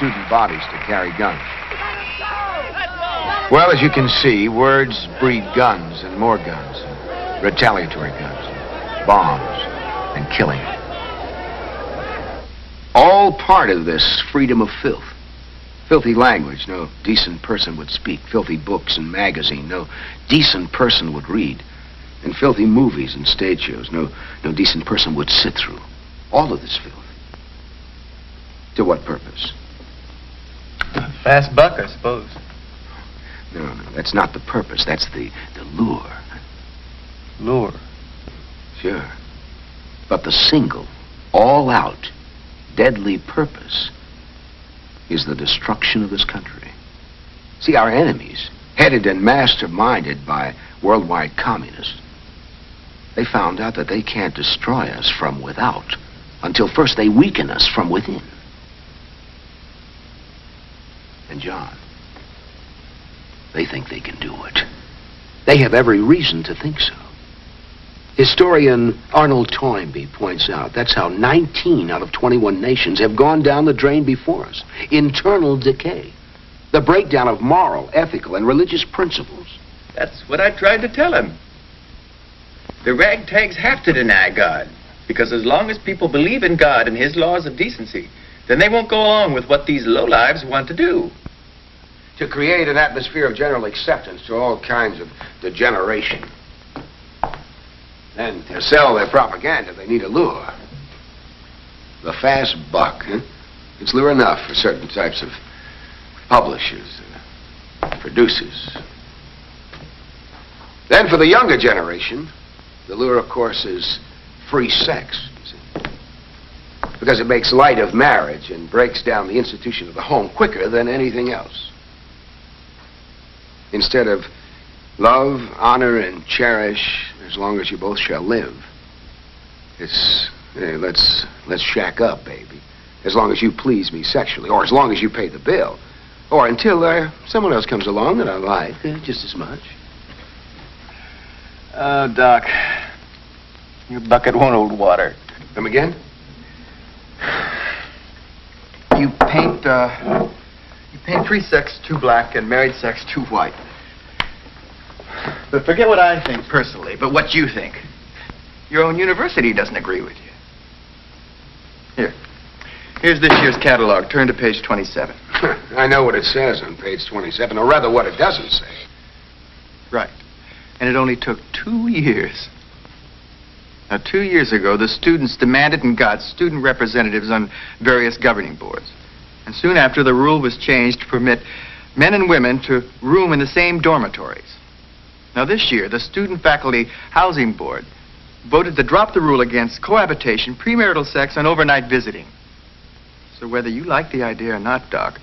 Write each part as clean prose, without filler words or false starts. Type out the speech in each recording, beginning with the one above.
student bodies to carry guns. Well, as you can see, words breed guns and more guns, and retaliatory guns, and bombs, and killing. All part of this freedom of filth. Filthy language no decent person would speak. Filthy books and magazines no decent person would read. And filthy movies and stage shows no decent person would sit through. All of this filth. To what purpose? Fast buck, I suppose. No, that's not the purpose. That's the lure. Lure? Sure. But the single, all-out, deadly purpose is the destruction of this country. See, our enemies, headed and masterminded by worldwide communists, they found out that they can't destroy us from without until first they weaken us from within. And John, they think they can do it. They have every reason to think so. Historian Arnold Toynbee points out that's how 19 out of 21 nations have gone down the drain before us. Internal decay. The breakdown of moral, ethical, and religious principles. That's what I tried to tell him. The ragtags have to deny God, because as long as people believe in God and his laws of decency, then they won't go along with what these lowlives want to do. To create an atmosphere of general acceptance to all kinds of degeneration. And to sell their propaganda, they need a lure. The fast buck, huh? It's lure enough for certain types of publishers and producers. Then for the younger generation, the lure, of course, is free sex, you see. Because it makes light of marriage and breaks down the institution of the home quicker than anything else. Instead of love, honor, and cherish as long as you both shall live, it's, hey, let's shack up, baby. As long as you please me sexually, or as long as you pay the bill. Or until someone else comes along that I like just as much. Oh, Doc, your bucket won't hold water. Come again? You paint free sex too black and married sex too white. But forget what I think personally, but what you think. Your own university doesn't agree with you. Here's this year's catalog. Turn to page 27. I know what it says on page 27, or rather what it doesn't say. Right. And it only took 2 years. Now, 2 years ago, the students demanded and got student representatives on various governing boards. And soon after, the rule was changed to permit men and women to room in the same dormitories. Now, this year, the Student Faculty Housing Board voted to drop the rule against cohabitation, premarital sex, and overnight visiting. So whether you like the idea or not, Doc,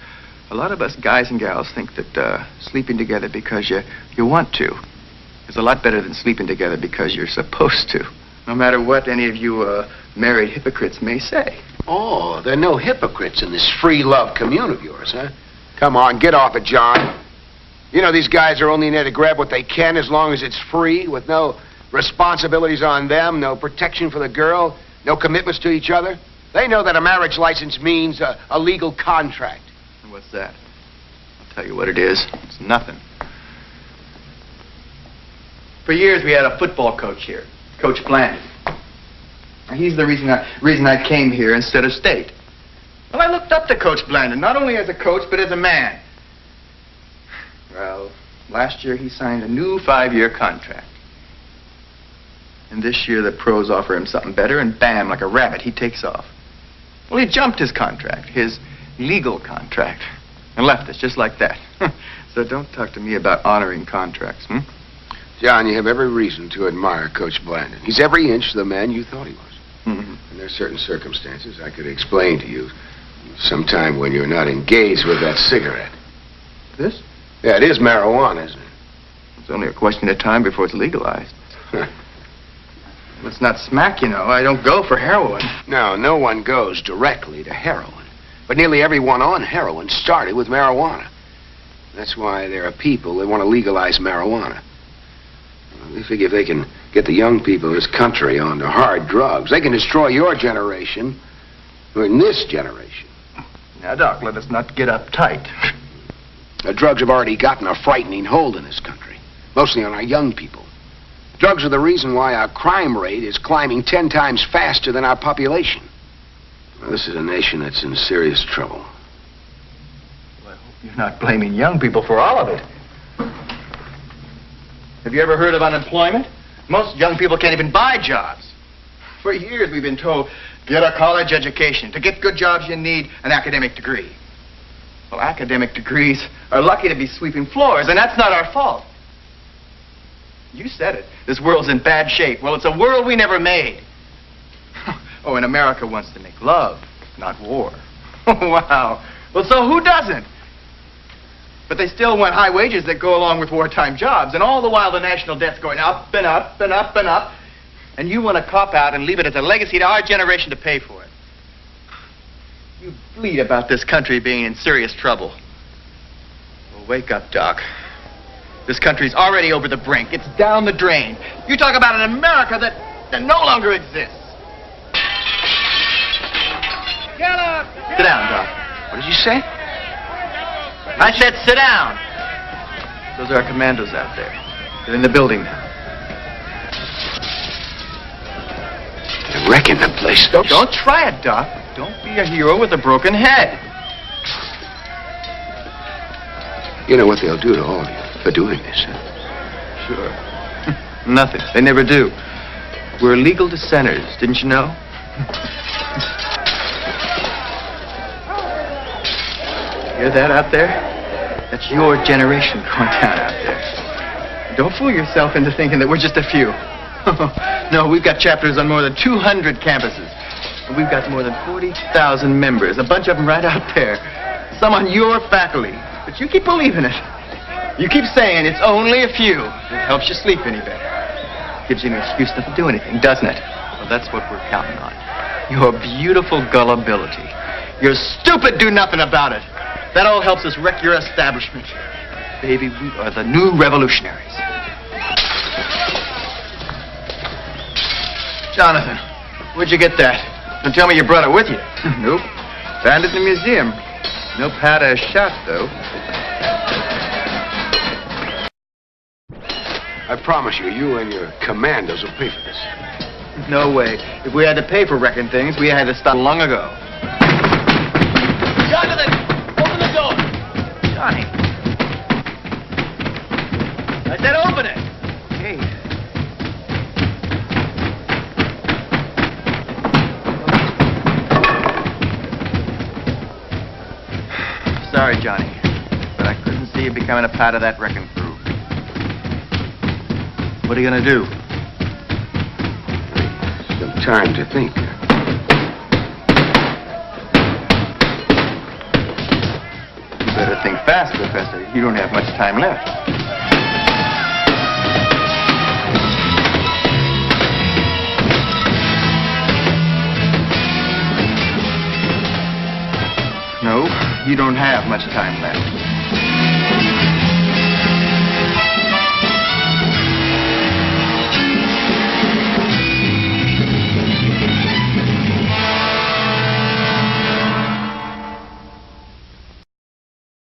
a lot of us guys and gals think that sleeping together because you want to is a lot better than sleeping together because you're supposed to. No matter what any of you married hypocrites may say. Oh, there are no hypocrites in this free love commune of yours, huh? Come on, get off it, John. You know these guys are only in there to grab what they can as long as it's free, with no responsibilities on them, no protection for the girl, no commitments to each other. They know that a marriage license means a legal contract. And what's that? I'll tell you what it is. It's nothing. For years, we had a football coach here, Coach Blandon. Now, he's the reason I came here instead of state. Well, I looked up to Coach Blandon, not only as a coach, but as a man. Well, last year he signed a new 5-year contract. And this year the pros offer him something better, and bam, like a rabbit, he takes off. Well, he jumped his contract, his legal contract, and left us just like that. So don't talk to me about honoring contracts, hmm? John, you have every reason to admire Coach Blandon. He's every inch the man you thought he was. Mm-hmm. And there's certain circumstances I could explain to you sometime when you're not engaged with that cigarette. This? Yeah, it is marijuana, isn't it? It's only a question of time before it's legalized. Let's not smack, you know. I don't go for heroin. No one goes directly to heroin. But nearly everyone on heroin started with marijuana. That's why there are people that want to legalize marijuana. They figure if they can get the young people of this country onto hard drugs, they can destroy your generation, or in this generation. Now, Doc, let us not get uptight. The drugs have already gotten a frightening hold in this country, mostly on our young people. Drugs are the reason why our crime rate is climbing 10 times faster than our population. Well, this is a nation that's in serious trouble. Well, I hope you're not blaming young people for all of it. Have you ever heard of unemployment? Most young people can't even buy jobs. For years we've been told, get a college education. To get good jobs you need an academic degree. Well, academic degrees are lucky to be sweeping floors, and that's not our fault. You said it. This world's in bad shape. Well, it's a world we never made. Oh, and America wants to make love, not war. Wow. Well, so who doesn't? But they still want high wages that go along with wartime jobs, and all the while the national debt's going up and up and up and up. And you want to cop out and leave it as a legacy to our generation to pay for it. You bleat about this country being in serious trouble. Well, wake up, Doc. This country's already over the brink. It's down the drain. You talk about an America that no longer exists. Get up! Sit down, Doc. What did you say? I said sit down. Those are our commandos out there. They're in the building now. They're wrecking the place. Don't try it, Doc. Don't be a hero with a broken head. You know what they'll do to all of you for doing this, huh? Sure. Nothing. They never do. We're legal dissenters, didn't you know? Hear that out there? That's your generation going down out there. Don't fool yourself into thinking that we're just a few. No, we've got chapters on more than 200 campuses. And we've got more than 40,000 members, a bunch of them right out there. Some on your faculty. But you keep believing it. You keep saying it's only a few. It helps you sleep any better. Gives you an excuse not to do anything, doesn't it? Well, that's what we're counting on. Your beautiful gullibility. Your stupid do nothing about it. That all helps us wreck your establishment. Baby, we are the new revolutionaries. Jonathan, where'd you get that? Don't tell me you brought it with you. Nope. Found it in the museum. No powder shot, though. I promise you, you and your commandos will pay for this. No way. If we had to pay for wrecking things, we had to stop long ago. Jonathan! Open the door! Johnny. I said open it! Hey. Sorry, Johnny, but I couldn't see you becoming a part of that wrecking crew. What are you gonna do? Some time to think. You better think fast, Professor. You don't have much time left. No, you don't have much time left.